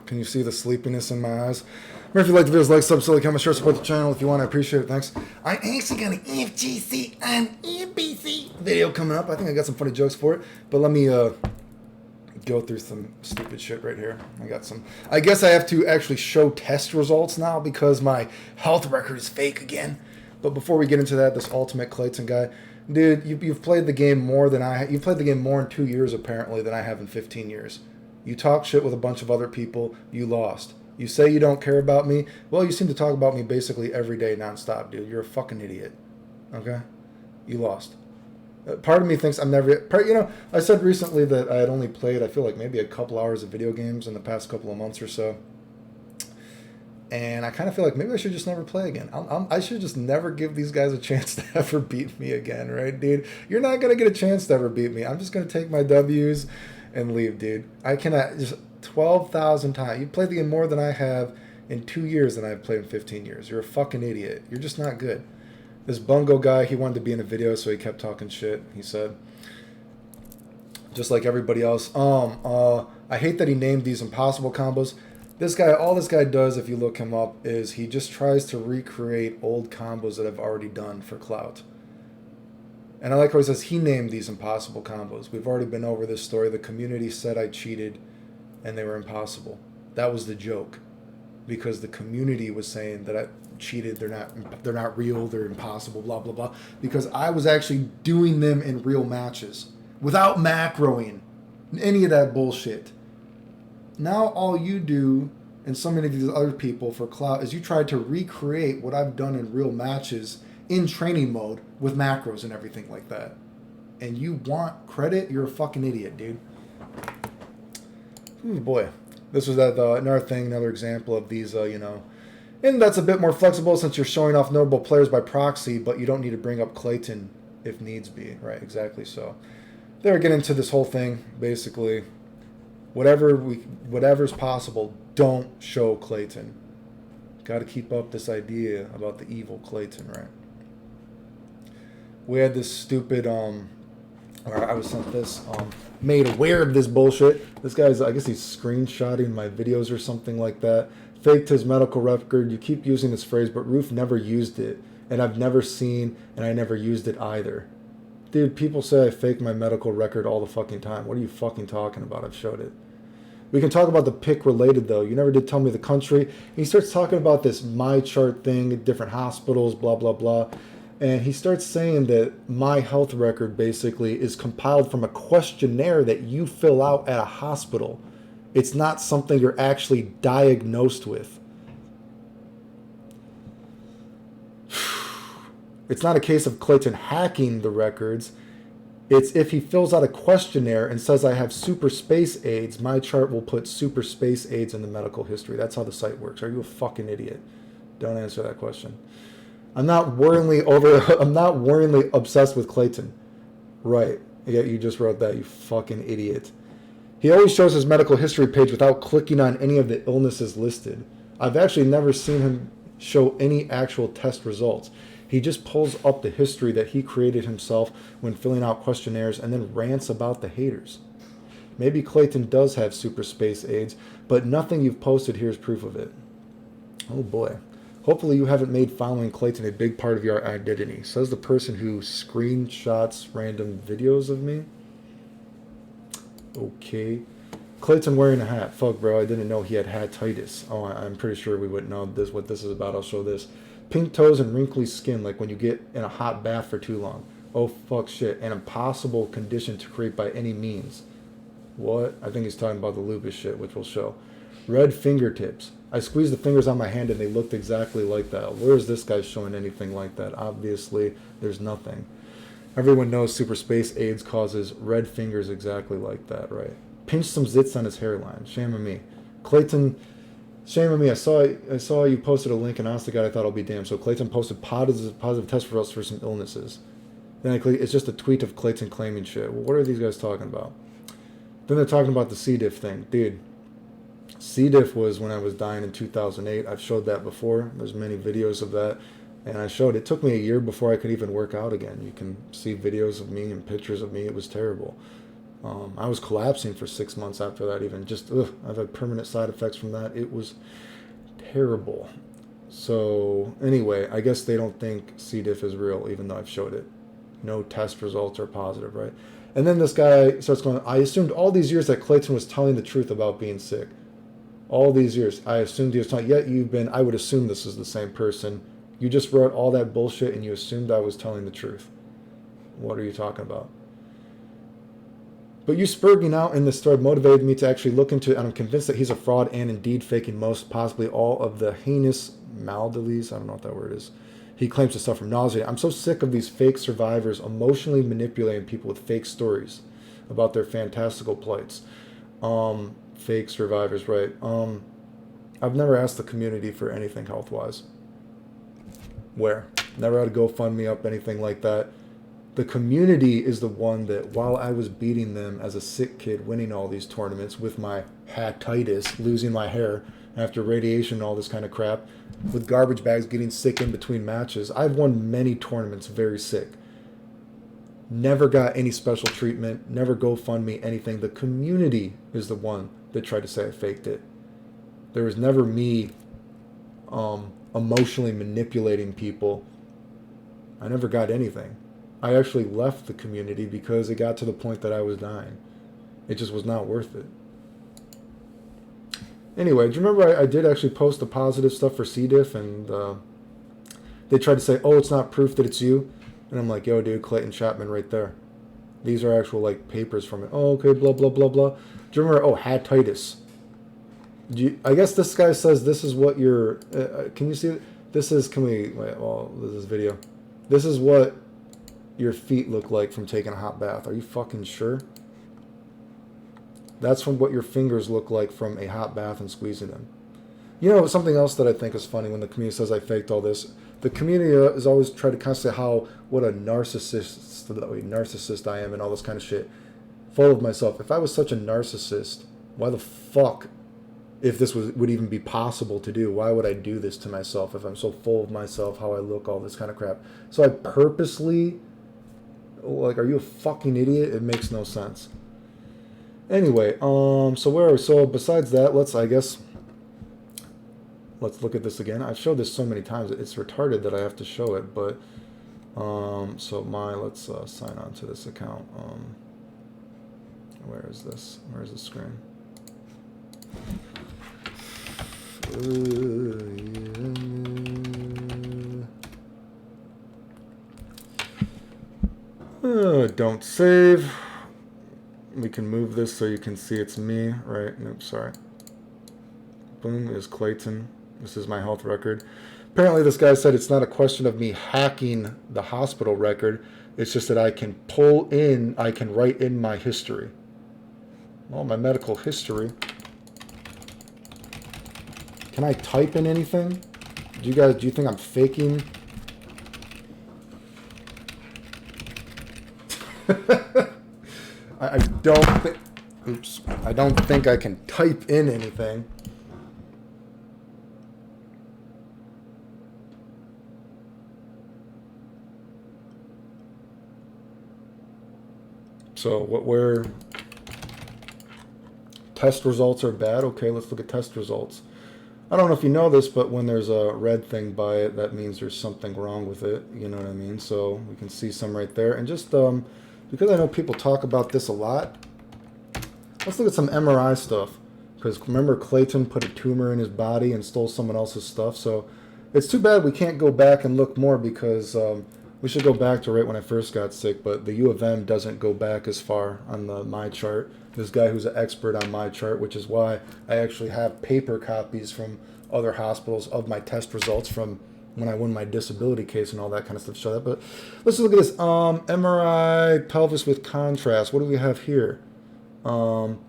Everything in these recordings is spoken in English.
Can you see the sleepiness in my eyes? Remember, if you like the videos, like, sub, silly, comment, share, support the channel if you want. I appreciate it. Thanks. I actually got an FGC and NBC video coming up. I think I got some funny jokes for it. But let me go through some stupid shit right here. I guess I have to actually show test results now because my health record is fake again. But before we get into that, this Ultimate Clayton guy, dude, you've played the game more than I. You've played the game more in 2 years apparently than I have in 15 years. You talk shit with a bunch of other people. You lost. You say you don't care about me. Well, you seem to talk about me basically every day nonstop, dude. You're a fucking idiot. Okay? You lost. Part of me thinks I'm never... I said recently that I had only played, I feel like, maybe a couple hours of video games in the past couple of months or so. And I kind of feel like maybe I should just never play again. I should just never give these guys a chance to ever beat me again, right, dude? You're not going to get a chance to ever beat me. I'm just going to take my W's and leave, dude. I cannot... Just 12,000 times. You played the game more than I have in 2 years than I've played in 15 years. You're a fucking idiot. You're just not good. This Bungo guy, he wanted to be in a video, so he kept talking shit. He said, just like everybody else, I hate that he named these impossible combos. This guy, all this guy does, if you look him up, is he just tries to recreate old combos that I've already done for clout. And I like how he says he named these impossible combos. We've already been over this story. The community said I cheated, and they were impossible. That was the joke, because the community was saying that I cheated. They're not real. They're impossible. Blah blah blah. Because I was actually doing them in real matches without macroing, any of that bullshit. Now all you do, and so many of these other people for clout, is you try to recreate what I've done in real matches in training mode with macros and everything like that. And you want credit? You're a fucking idiot, dude. Ooh, boy. This was another thing, another example of these, and that's a bit more flexible since you're showing off notable players by proxy, but you don't need to bring up Clayton if needs be. Right, exactly. So they're getting into this whole thing, basically. Whatever's possible, don't show Clayton. Got to keep up this idea about the evil Clayton, right? We had this stupid, or I was sent this, made aware of this bullshit. This guy's, I guess he's screenshotting my videos or something like that. Faked his medical record. You keep using this phrase, but Roof never used it. And I've never seen, and I never used it either. Dude, people say I fake my medical record all the fucking time. What are you fucking talking about? I've showed it. We can talk about the pick related, though. You never did tell me the country. And he starts talking about this My Chart thing, different hospitals, blah, blah, blah. And he starts saying that my health record basically is compiled from a questionnaire that you fill out at a hospital. It's not something you're actually diagnosed with. It's not a case of Clayton hacking the records. It's if he fills out a questionnaire and says I have super space AIDS, my chart will put super space AIDS in the medical history. That's how the site works. Are you a fucking idiot? Don't answer that question. I'm not worryingly obsessed with Clayton. Right. Yeah, you just wrote that, you fucking idiot. He always shows his medical history page without clicking on any of the illnesses listed. I've actually never seen him show any actual test results. He just pulls up the history that he created himself when filling out questionnaires and then rants about the haters. Maybe Clayton does have super space AIDS, but nothing you've posted here is proof of it. Oh boy. Hopefully you haven't made following Clayton a big part of your identity, says the person who screenshots random videos of me. Okay. Clayton wearing a hat. Fuck, bro, I didn't know he had hatitis. Oh, I'm pretty sure we wouldn't know what this is about. I'll show this. Pink toes and wrinkly skin, like when you get in a hot bath for too long. Oh, fuck, shit. An impossible condition to create by any means. What? I think he's talking about the lupus shit, which we'll show. Red fingertips. I squeezed the fingers on my hand and they looked exactly like that. Where is this guy showing anything like that? Obviously, there's nothing. Everyone knows super space AIDS causes red fingers exactly like that, right? Pinch some zits on his hairline. Shame on me. Clayton, shame on me. I saw you posted a link, and honest to God, I thought I'll be damned. So Clayton posted positive test results for some illnesses. Then it's just a tweet of Clayton claiming shit. Well, what are these guys talking about? Then they're talking about the C. diff thing. Dude, C. diff was when I was dying in 2008. I've showed that before. There's many videos of that. And I showed it took me a year before I could even work out again. You can see videos of me and pictures of me. It was terrible. I was collapsing for 6 months after that. Even just, I've had permanent side effects from that. It was terrible. So anyway, I guess they don't think C. diff is real, even though I've showed it. No test results are positive, right? And then this guy starts going, I assumed all these years that Clayton was telling the truth about being sick. All these years, I assumed he was telling, yet you've been, I would assume this is the same person. You just wrote all that bullshit and you assumed I was telling the truth. What are you talking about? But you spurging out in this story motivated me to actually look into it, and I'm convinced that he's a fraud and indeed faking most, possibly all of the heinous maladies, I don't know what that word is, he claims to suffer from nausea. I'm so sick of these fake survivors emotionally manipulating people with fake stories about their fantastical plights. Fake survivors, right? I've never asked the community for anything health-wise. Where? Never had a GoFundMe up, anything like that. The community is the one that, while I was beating them as a sick kid, winning all these tournaments with my hatitis, losing my hair after radiation and all this kind of crap, with garbage bags, getting sick in between matches, I've won many tournaments very sick. Never got any special treatment, never GoFundMe, anything. The community is the one that tried to say I faked it. There was never me emotionally manipulating people. I never got anything. I actually left the community because it got to the point that I was dying. It just was not worth it. Anyway, do you remember I did actually post the positive stuff for C. diff, and they tried to say, oh, it's not proof that it's you. And I'm like, yo, dude, Clayton Chapman right there. These are actual, like, papers from it. Oh, okay, blah, blah, blah, blah. Do you remember, oh, hatitis. I guess this guy says this is what your, can you see it? This is, can we, wait, well, this is video. This is what your feet look like from taking a hot bath. Are you fucking sure? That's from what your fingers look like from a hot bath and squeezing them. You know, something else that I think is funny when the community says I faked all this. The community is always trying to constantly how, what a narcissist I am and all this kind of shit. Full of myself. If I was such a narcissist, why the fuck, if this would even be possible to do, why would I do this to myself if I'm so full of myself, how I look, all this kind of crap? So I purposely, like, are you a fucking idiot? It makes no sense. Anyway, so where are we? So besides that, let's look at this again. I've showed this so many times, it's retarded that I have to show it, but, so let's sign on to this account. Where is this? Where's the screen? Don't save. We can move this so you can see it's me, right? Nope, sorry. Boom, is Clayton. This is my health record. Apparently this guy said it's not a question of me hacking the hospital record. It's just that I can write in my history. Well, my medical history. Can I type in anything? Do you think I'm faking? I don't think I can type in anything. So where test results are bad? Okay, let's look at test results. I don't know if you know this, but when there's a red thing by it, that means there's something wrong with it. You know what I mean? So we can see some right there. And just because I know people talk about this a lot, let's look at some MRI stuff. Because remember, Clayton put a tumor in his body and stole someone else's stuff. So it's too bad we can't go back and look more, because we should go back to right when I first got sick. But the U of M doesn't go back as far on my chart. This guy who's an expert on my chart, which is why I actually have paper copies from other hospitals of my test results from when I won my disability case and all that kind of stuff to show that. But let's look at this. MRI pelvis with contrast. What do we have here? Perineal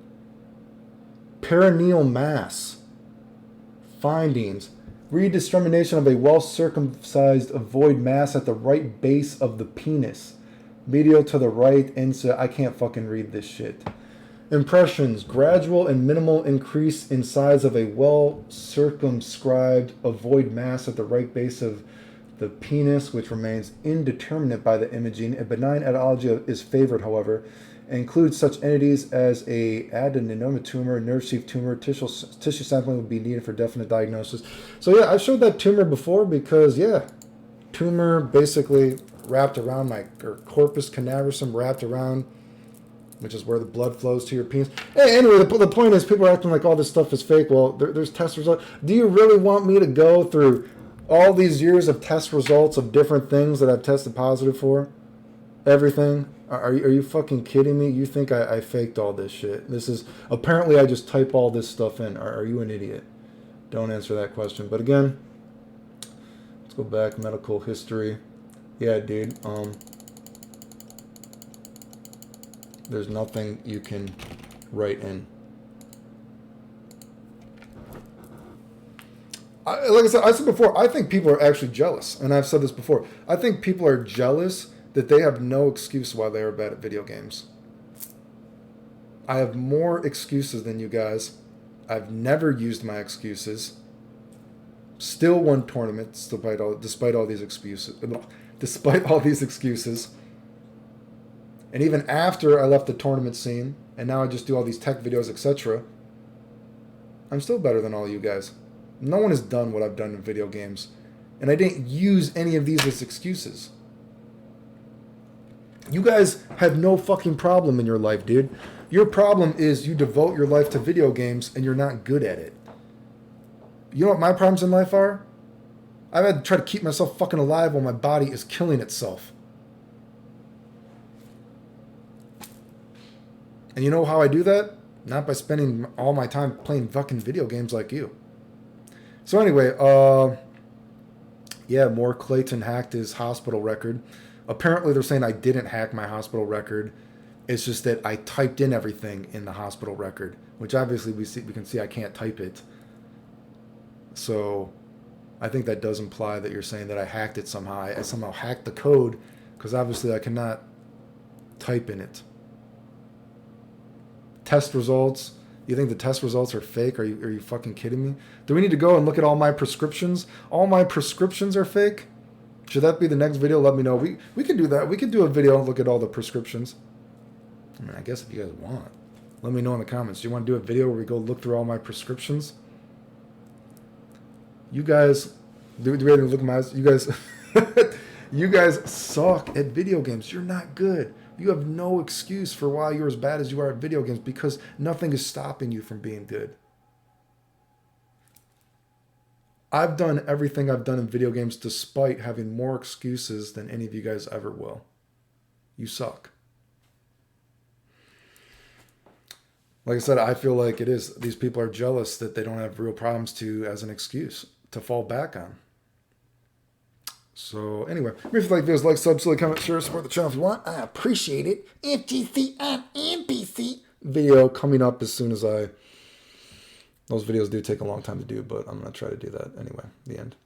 mass. Findings. Redistribution of a well-circumcised ovoid mass at the right base of the penis. Medial to the right inside. I can't fucking read this shit. Impressions. Gradual and minimal increase in size of a well-circumscribed ovoid mass at the right base of the penis, which remains indeterminate by the imaging. A benign etiology is favored, however. includes such entities as a adenoma tumor, nerve sheath tumor. Tissue sampling would be needed for definite diagnosis. So yeah, I showed that tumor before because yeah, tumor basically wrapped around my corpus callosum, wrapped around, which is where the blood flows to your penis. Hey, anyway, the point is people are acting like all this stuff is fake. Well, there's test results. Do you really want me to go through all these years of test results of different things that I've tested positive for? Everything? Are you fucking kidding me? You think I faked all this shit? This is, apparently I just type all this stuff in. Are you an idiot? Don't answer that question. But again, let's go back, medical history. Yeah, dude, there's nothing you can write in. Like I said before, I think people are actually jealous. And I've said this before. I think people are jealous that they have no excuse why they are bad at video games. I have more excuses than you guys. I've never used my excuses. Still won tournaments despite all these excuses. Despite all these excuses. And even after I left the tournament scene, and now I just do all these tech videos, etc., I'm still better than all you guys. No one has done what I've done in video games. And I didn't use any of these as excuses. You guys have no fucking problem in your life, dude. Your problem is you devote your life to video games and you're not good at it. You know what my problems in life are? I've had to try to keep myself fucking alive while my body is killing itself. And you know how I do that? Not by spending all my time playing fucking video games like you. So anyway, yeah, more Clayton hacked his hospital record. Apparently they're saying I didn't hack my hospital record. It's just that I typed in everything in the hospital record, which obviously we can see I can't type it. So I think that does imply that you're saying that I hacked it somehow. I somehow hacked the code because obviously I cannot type in it. Test results. You think the test results are fake? Are you fucking kidding me? Do we need to go and look at all my prescriptions? All my prescriptions are fake? Should that be the next video? Let me know. We can do that. We can do a video and look at all the prescriptions. I mean, I guess if you guys want. Let me know in the comments. Do you want to do a video where we go look through all my prescriptions? You guys, do you ready to look at my eyes? You guys, you guys suck at video games. You're not good. You have no excuse for why you're as bad as you are at video games because nothing is stopping you from being good. I've done everything I've done in video games despite having more excuses than any of you guys ever will. You suck. Like I said, I feel like it is. These people are jealous that they don't have real problems as an excuse to fall back on. So anyway, if you like videos, like, sub, comment, share, support the channel if you want. I appreciate it. FGC on NBC video coming up as soon as those videos do take a long time to do, but I'm going to try to do that anyway. The end.